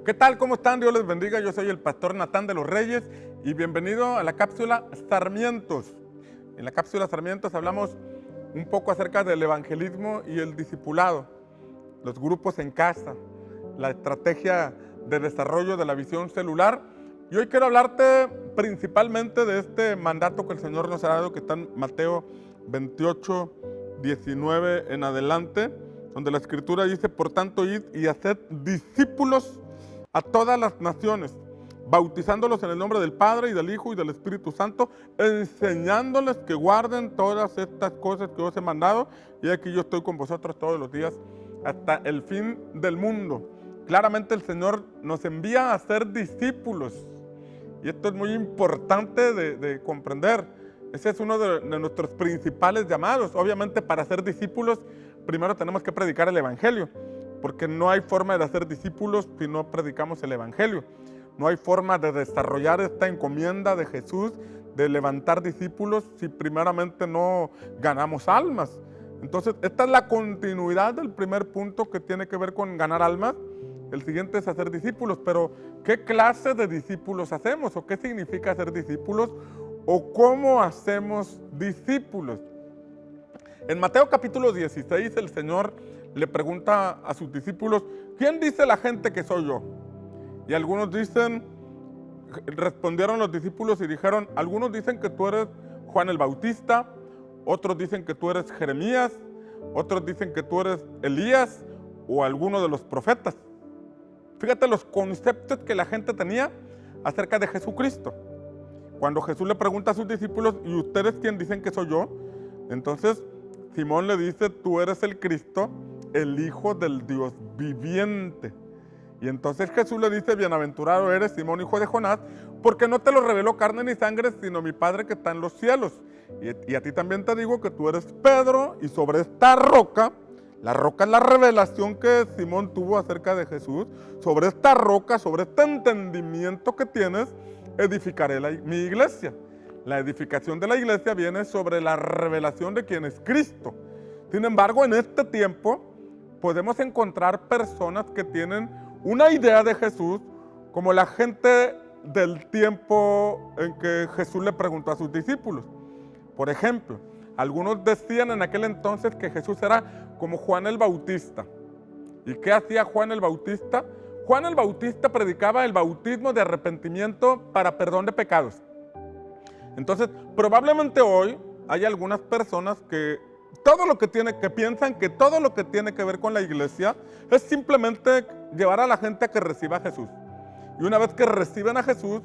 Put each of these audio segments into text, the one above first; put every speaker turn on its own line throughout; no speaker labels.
¿Qué tal? ¿Cómo están? Dios les bendiga. Yo soy el pastor Natán de los Reyes y bienvenido a la cápsula Sarmientos. En la cápsula Sarmientos hablamos un poco acerca del evangelismo y el discipulado, los grupos en casa, la estrategia de desarrollo de la visión celular. Y hoy quiero hablarte principalmente de este mandato que el Señor nos ha dado, que está en Mateo 28, 19 en adelante, donde la Escritura dice: por tanto, id y haced discípulos a todas las naciones, bautizándolos en el nombre del Padre y del Hijo y del Espíritu Santo, enseñándoles que guarden todas estas cosas que os he mandado, y aquí yo estoy con vosotros todos los días hasta el fin del mundo. Claramente el Señor nos envía a ser discípulos, y esto es muy importante de comprender. Ese es uno de nuestros principales llamados. Obviamente, para ser discípulos primero tenemos que predicar el Evangelio, porque no hay forma de hacer discípulos si no predicamos el Evangelio. No hay forma de desarrollar esta encomienda de Jesús, de levantar discípulos, si primeramente no ganamos almas. Entonces, esta es la continuidad del primer punto, que tiene que ver con ganar almas. El siguiente es hacer discípulos, pero ¿qué clase de discípulos hacemos? ¿O qué significa hacer discípulos? ¿O cómo hacemos discípulos? En Mateo capítulo 16, el Señor le pregunta a sus discípulos: ¿quién dice la gente que soy yo? Y algunos dicen, respondieron los discípulos y dijeron: algunos dicen que tú eres Juan el Bautista, otros dicen que tú eres Jeremías, otros dicen que tú eres Elías o alguno de los profetas. Fíjate los conceptos que la gente tenía acerca de Jesucristo. Cuando Jesús le pregunta a sus discípulos: ¿y ustedes quién dicen que soy yo? Entonces Simón le dice: tú eres el Cristo, el Hijo del Dios viviente. Y entonces Jesús le dice: bienaventurado eres, Simón, hijo de Jonás, porque no te lo reveló carne ni sangre, sino mi Padre que está en los cielos. Y a ti también te digo que tú eres Pedro, y sobre esta roca, la roca es la revelación que Simón tuvo acerca de Jesús, sobre esta roca, sobre este entendimiento que tienes, edificaré mi iglesia. La edificación de la iglesia viene sobre la revelación de quién es Cristo. Sin embargo, en este tiempo podemos encontrar personas que tienen una idea de Jesús como la gente del tiempo en que Jesús le preguntó a sus discípulos. Por ejemplo, algunos decían en aquel entonces que Jesús era como Juan el Bautista. ¿Y qué hacía Juan el Bautista? Juan el Bautista predicaba el bautismo de arrepentimiento para perdón de pecados. Entonces, probablemente hoy hay algunas personas que piensan que todo lo que tiene que ver con la iglesia es simplemente llevar a la gente a que reciba a Jesús. Y una vez que reciben a Jesús,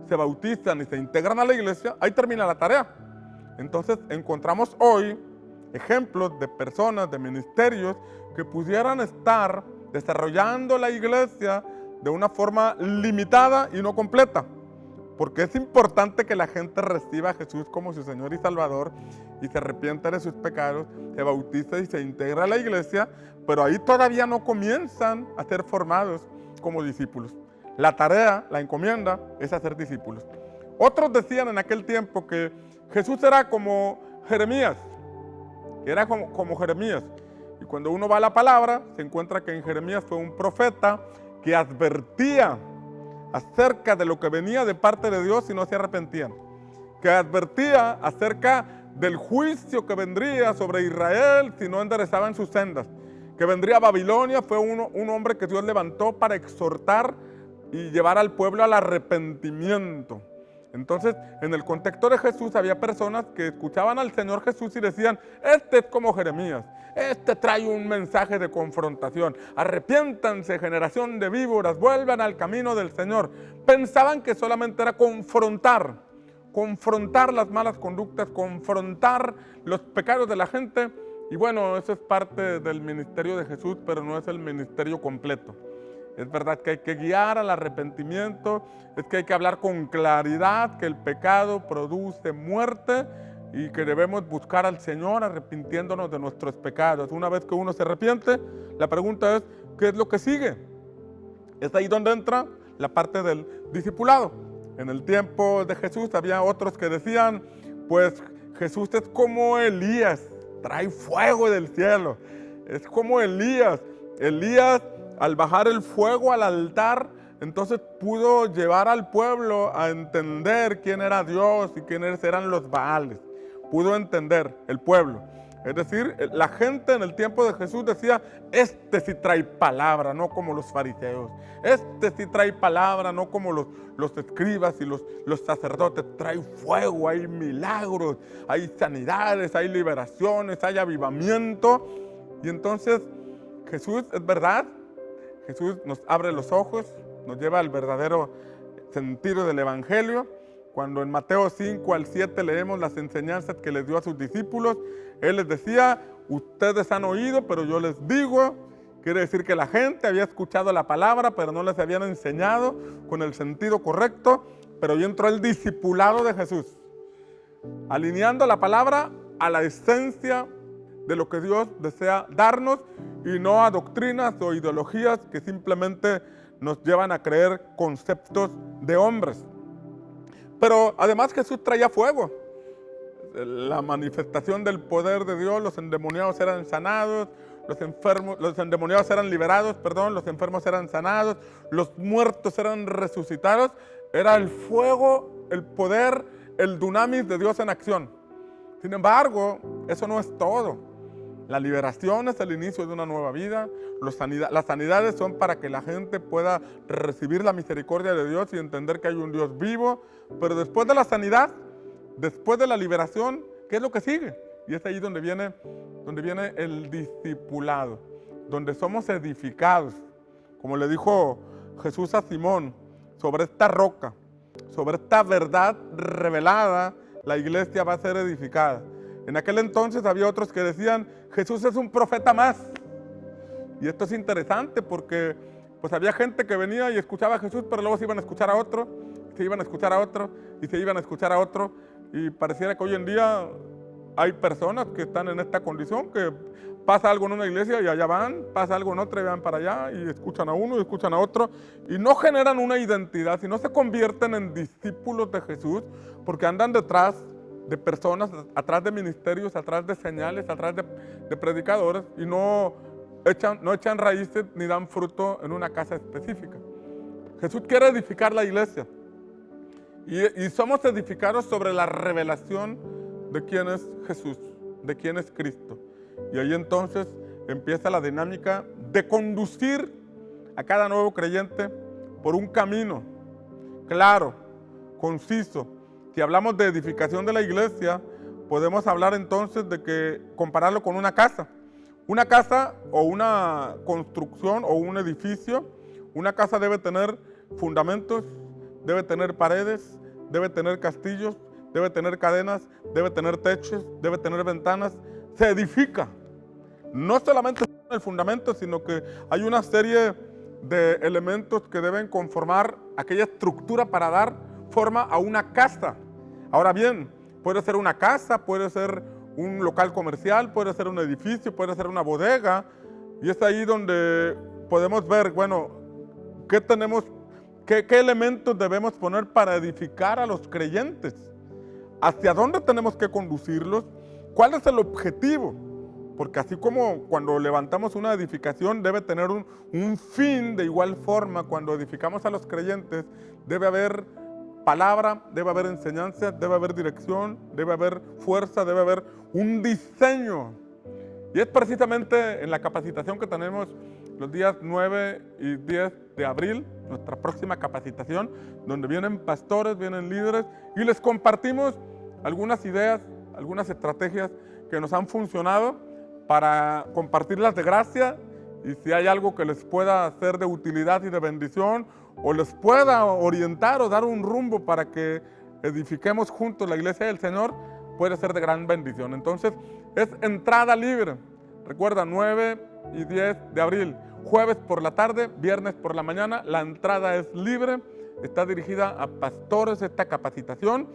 se bautizan y se integran a la iglesia, ahí termina la tarea. Entonces, encontramos hoy ejemplos de personas, de ministerios que pudieran estar desarrollando la iglesia de una forma limitada y no completa. Porque es importante que la gente reciba a Jesús como su Señor y Salvador y se arrepienta de sus pecados, se bautiza y se integra a la iglesia, pero ahí todavía no comienzan a ser formados como discípulos. La tarea, la encomienda, es hacer discípulos. Otros decían en aquel tiempo que Jesús era como Jeremías, Y cuando uno va a la palabra, se encuentra que en Jeremías fue un profeta que advertía acerca de lo que venía de parte de Dios si no se arrepentían, que advertía acerca del juicio que vendría sobre Israel si no enderezaban sus sendas, que vendría a Babilonia. Fue un hombre que Dios levantó para exhortar y llevar al pueblo al arrepentimiento. Entonces, en el contexto de Jesús había personas que escuchaban al Señor Jesús y decían: este es como Jeremías, este trae un mensaje de confrontación, arrepiéntanse, generación de víboras, vuelvan al camino del Señor. Pensaban que solamente era confrontar las malas conductas, confrontar los pecados de la gente. Y bueno, eso es parte del ministerio de Jesús, pero no es el ministerio completo. Es verdad que hay que guiar al arrepentimiento, es que hay que hablar con claridad que el pecado produce muerte y que debemos buscar al Señor arrepintiéndonos de nuestros pecados. Una vez que uno se arrepiente, la pregunta es: ¿qué es lo que sigue? Es ahí donde entra la parte del discipulado. En el tiempo de Jesús había otros que decían: pues Jesús es como Elías, trae fuego del cielo. Es como Elías. Elías, al bajar el fuego al altar, entonces pudo llevar al pueblo a entender quién era Dios y quiénes eran los Baales. Pudo entender el pueblo. Es decir, la gente en el tiempo de Jesús decía, este sí trae palabra, no como los fariseos. Este sí trae palabra, no como los escribas y los sacerdotes. Trae fuego, hay milagros, hay sanidades, hay liberaciones, hay avivamiento. Y entonces Jesús, es verdad, Jesús nos abre los ojos, nos lleva al verdadero sentido del Evangelio. Cuando en Mateo 5 al 7 leemos las enseñanzas que les dio a sus discípulos, Él les decía, ustedes han oído, pero yo les digo. Quiere decir que la gente había escuchado la palabra, pero no les habían enseñado con el sentido correcto. Pero ahí entró el discipulado de Jesús, alineando la palabra a la esencia de lo que Dios desea darnos y no a doctrinas o ideologías que simplemente nos llevan a creer conceptos de hombres. Pero además Jesús traía fuego. La manifestación del poder de Dios, los endemoniados eran sanados, los endemoniados eran liberados, los enfermos eran sanados, los muertos eran resucitados. Era el fuego, el poder, el dunamis de Dios en acción. Sin embargo, eso no es todo. La liberación es el inicio de una nueva vida. Las sanidades son para que la gente pueda recibir la misericordia de Dios y entender que hay un Dios vivo. Pero después de la sanidad, después de la liberación, ¿qué es lo que sigue? Y es ahí donde viene el discipulado, donde somos edificados. Como le dijo Jesús a Simón, sobre esta roca, sobre esta verdad revelada, la iglesia va a ser edificada. En aquel entonces había otros que decían, Jesús es un profeta más. Y esto es interesante porque pues había gente que venía y escuchaba a Jesús, pero luego se iban a escuchar a otro, se iban a escuchar a otro, y se iban a escuchar a otro. Y pareciera que hoy en día hay personas que están en esta condición, que pasa algo en una iglesia y allá van, pasa algo en otra y van para allá, y escuchan a uno y escuchan a otro, y no generan una identidad, sino se convierten en discípulos de Jesús, porque andan detrás de personas, atrás de ministerios, atrás de señales, atrás de predicadores, y no echan raíces ni dan fruto en una casa específica. Jesús quiere edificar la iglesia, y somos edificados sobre la revelación de quién es Jesús, de quién es Cristo. Y ahí entonces empieza la dinámica de conducir a cada nuevo creyente por un camino claro, conciso. Si hablamos de edificación de la iglesia, podemos hablar entonces de que compararlo con una casa. Una casa o una construcción o un edificio, una casa debe tener fundamentos, debe tener paredes, debe tener castillos, debe tener cadenas, debe tener techos, debe tener ventanas. Se edifica. No solamente el fundamento, sino que hay una serie de elementos que deben conformar aquella estructura para dar forma a una casa. Ahora bien, puede ser una casa, puede ser un local comercial, puede ser un edificio, puede ser una bodega. Y es ahí donde podemos ver, bueno, qué elementos debemos poner para edificar a los creyentes. ¿Hacia dónde tenemos que conducirlos? ¿Cuál es el objetivo? Porque así como cuando levantamos una edificación debe tener un fin, de igual forma cuando edificamos a los creyentes debe haber palabra, debe haber enseñanza, debe haber dirección, debe haber fuerza, debe haber un diseño. Y es precisamente en la capacitación que tenemos los días 9 y 10 de abril, nuestra próxima capacitación, donde vienen pastores, vienen líderes y les compartimos algunas ideas, algunas estrategias que nos han funcionado para compartirlas de gracia, y si hay algo que les pueda ser de utilidad y de bendición o les pueda orientar o dar un rumbo para que edifiquemos juntos la iglesia del Señor, puede ser de gran bendición. Entonces es entrada libre. Recuerda, 9 y 10 de abril, jueves por la tarde, viernes por la mañana, la entrada es libre, está dirigida a pastores esta capacitación.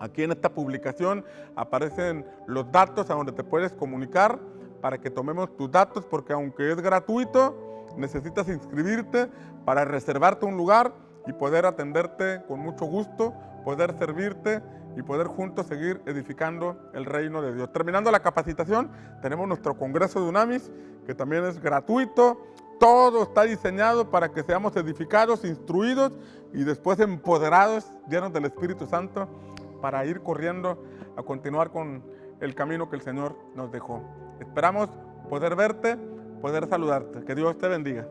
Aquí en esta publicación aparecen los datos a donde te puedes comunicar para que tomemos tus datos, porque aunque es gratuito, necesitas inscribirte para reservarte un lugar y poder atenderte con mucho gusto, poder servirte y poder juntos seguir edificando el reino de Dios. Terminando la capacitación, tenemos nuestro Congreso de Unamis, que también es gratuito, Todo está diseñado para que seamos edificados, instruidos y después empoderados, llenos del Espíritu Santo, para ir corriendo a continuar con el camino que el Señor nos dejó. Esperamos poder verte, poder saludarte. Que Dios te bendiga.